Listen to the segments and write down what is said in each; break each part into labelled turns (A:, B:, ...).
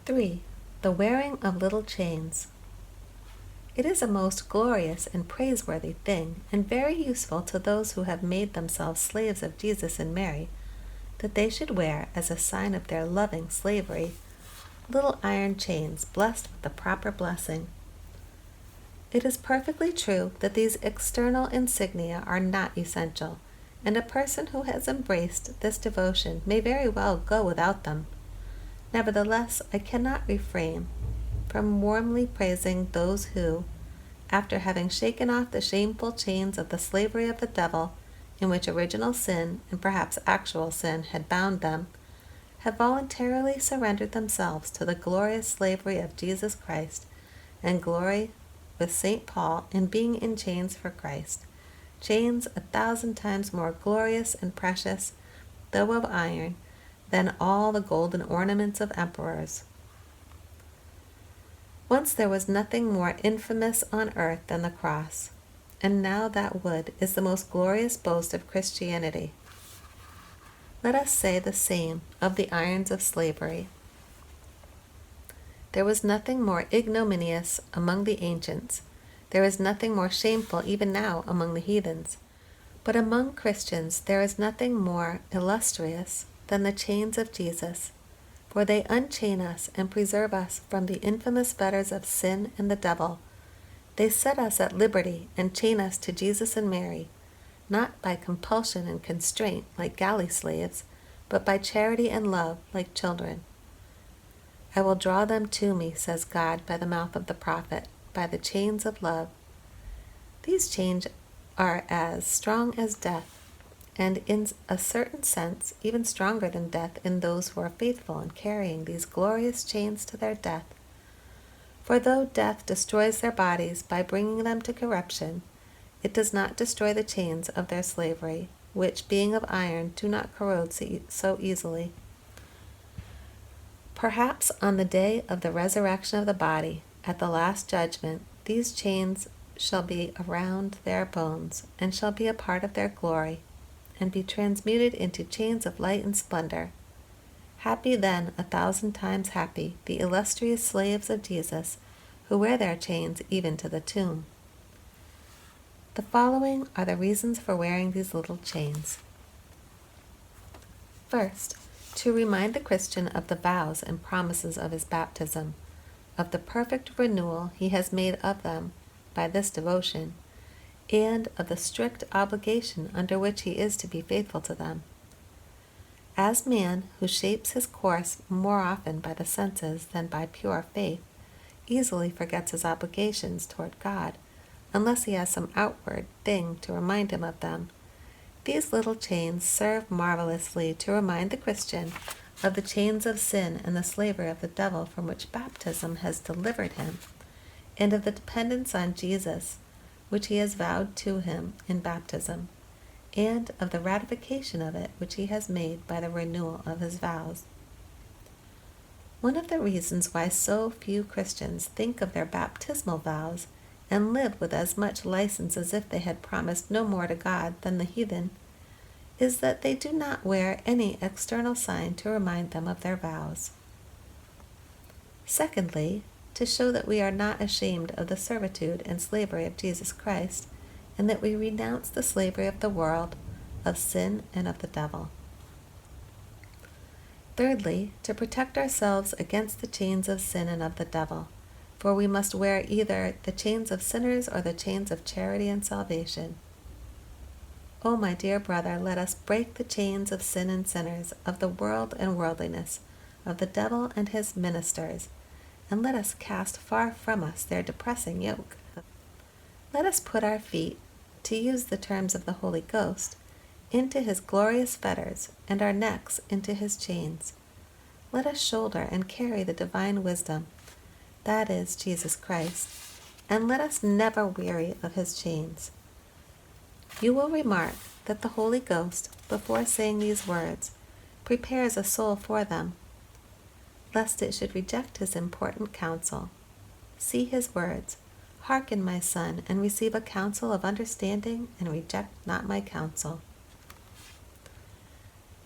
A: 3. The wearing of little chains. It is a most glorious and praiseworthy thing, and very useful to those who have made themselves slaves of Jesus and Mary, that they should wear, as a sign of their loving slavery, little iron chains blessed with the proper blessing. It is perfectly true that these external insignia are not essential, and a person who has embraced this devotion may very well go without them. Nevertheless, I cannot refrain from warmly praising those who, after having shaken off the shameful chains of the slavery of the devil, in which original sin, and perhaps actual sin, had bound them, have voluntarily surrendered themselves to the glorious slavery of Jesus Christ, and glory with St. Paul in being in chains for Christ, chains 1,000 times more glorious and precious, though of iron, than all the golden ornaments of emperors. Once there was nothing more infamous on earth than the cross, and now that wood is the most glorious boast of Christianity. Let us say the same of the irons of slavery. There was nothing more ignominious among the ancients. There is nothing more shameful even now among the heathens. But among Christians there is nothing more illustrious than the chains of Jesus, for they unchain us and preserve us from the infamous fetters of sin and the devil. They set us at liberty and chain us to Jesus and Mary, not by compulsion and constraint like galley slaves, but by charity and love like children. I will draw them to me, says God by the mouth of the prophet, by the chains of love. These chains are as strong as death, and in a certain sense even stronger than death in those who are faithful in carrying these glorious chains to their death. For though death destroys their bodies by bringing them to corruption, it does not destroy the chains of their slavery, which, being of iron, do not corrode so easily. Perhaps on the day of the resurrection of the body, at the last judgment, these chains shall be around their bones, and shall be a part of their glory, and be transmuted into chains of light and splendor. Happy then, 1,000 times happy, the illustrious slaves of Jesus, who wear their chains even to the tomb. The following are the reasons for wearing these little chains. First, to remind the Christian of the vows and promises of his baptism, of the perfect renewal he has made of them by this devotion, and of the strict obligation under which he is to be faithful to them. As man, who shapes his course more often by the senses than by pure faith, easily forgets his obligations toward God, unless he has some outward thing to remind him of them, these little chains serve marvelously to remind the Christian of the chains of sin and the slavery of the devil from which baptism has delivered him, and of the dependence on Jesus, which he has vowed to him in baptism, and of the ratification of it which he has made by the renewal of his vows. One of the reasons why so few Christians think of their baptismal vows and live with as much license as if they had promised no more to God than the heathen, is that they do not wear any external sign to remind them of their vows. Secondly, to show that we are not ashamed of the servitude and slavery of Jesus Christ, and that we renounce the slavery of the world, of sin, and of the devil. Thirdly, to protect ourselves against the chains of sin and of the devil, for we must wear either the chains of sinners or the chains of charity and salvation. O my dear brother, let us break the chains of sin and sinners, of the world and worldliness, of the devil and his ministers, and let us cast far from us their depressing yoke. Let us put our feet, to use the terms of the Holy Ghost, into his glorious fetters, and our necks into his chains. Let us shoulder and carry the divine wisdom, that is, Jesus Christ, and let us never weary of his chains. You will remark that the Holy Ghost, before saying these words, prepares a soul for them, lest it should reject his important counsel. See his words, "Hearken, my son, and receive a counsel of understanding, and reject not my counsel."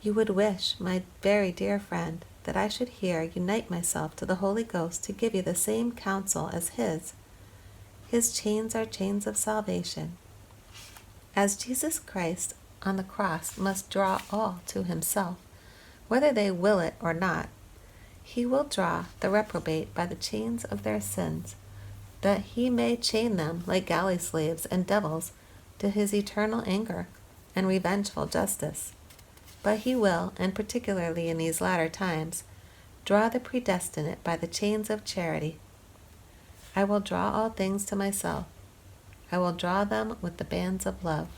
A: You would wish, my very dear friend, that I should here unite myself to the Holy Ghost to give you the same counsel as His. His chains are chains of salvation. As Jesus Christ on the cross must draw all to Himself, whether they will it or not, He will draw the reprobate by the chains of their sins, that He may chain them like galley slaves and devils to His eternal anger and revengeful justice. But He will, and particularly in these latter times, draw the predestinate by the chains of charity. I will draw all things to myself. I will draw them with the bands of love.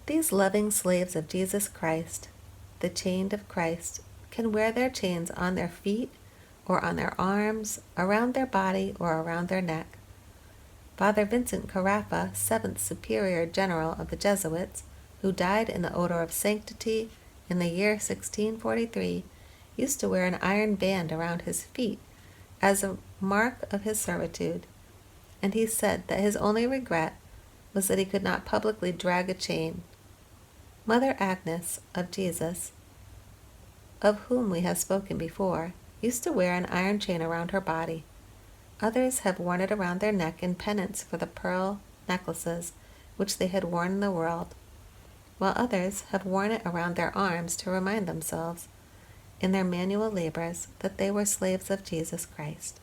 A: These loving slaves of Jesus Christ, the chained of Christ, can wear their chains on their feet or on their arms, around their body or around their neck. Father Vincent Carafa, 7th Superior General of the Jesuits, who died in the odor of sanctity in the year 1643, used to wear an iron band around his feet as a mark of his servitude, and he said that his only regret was that he could not publicly drag a chain. Mother Agnes of Jesus, of whom we have spoken before, used to wear an iron chain around her body. Others have worn it around their neck in penance for the pearl necklaces which they had worn in the world, while others have worn it around their arms to remind themselves, in their manual labors, that they were slaves of Jesus Christ.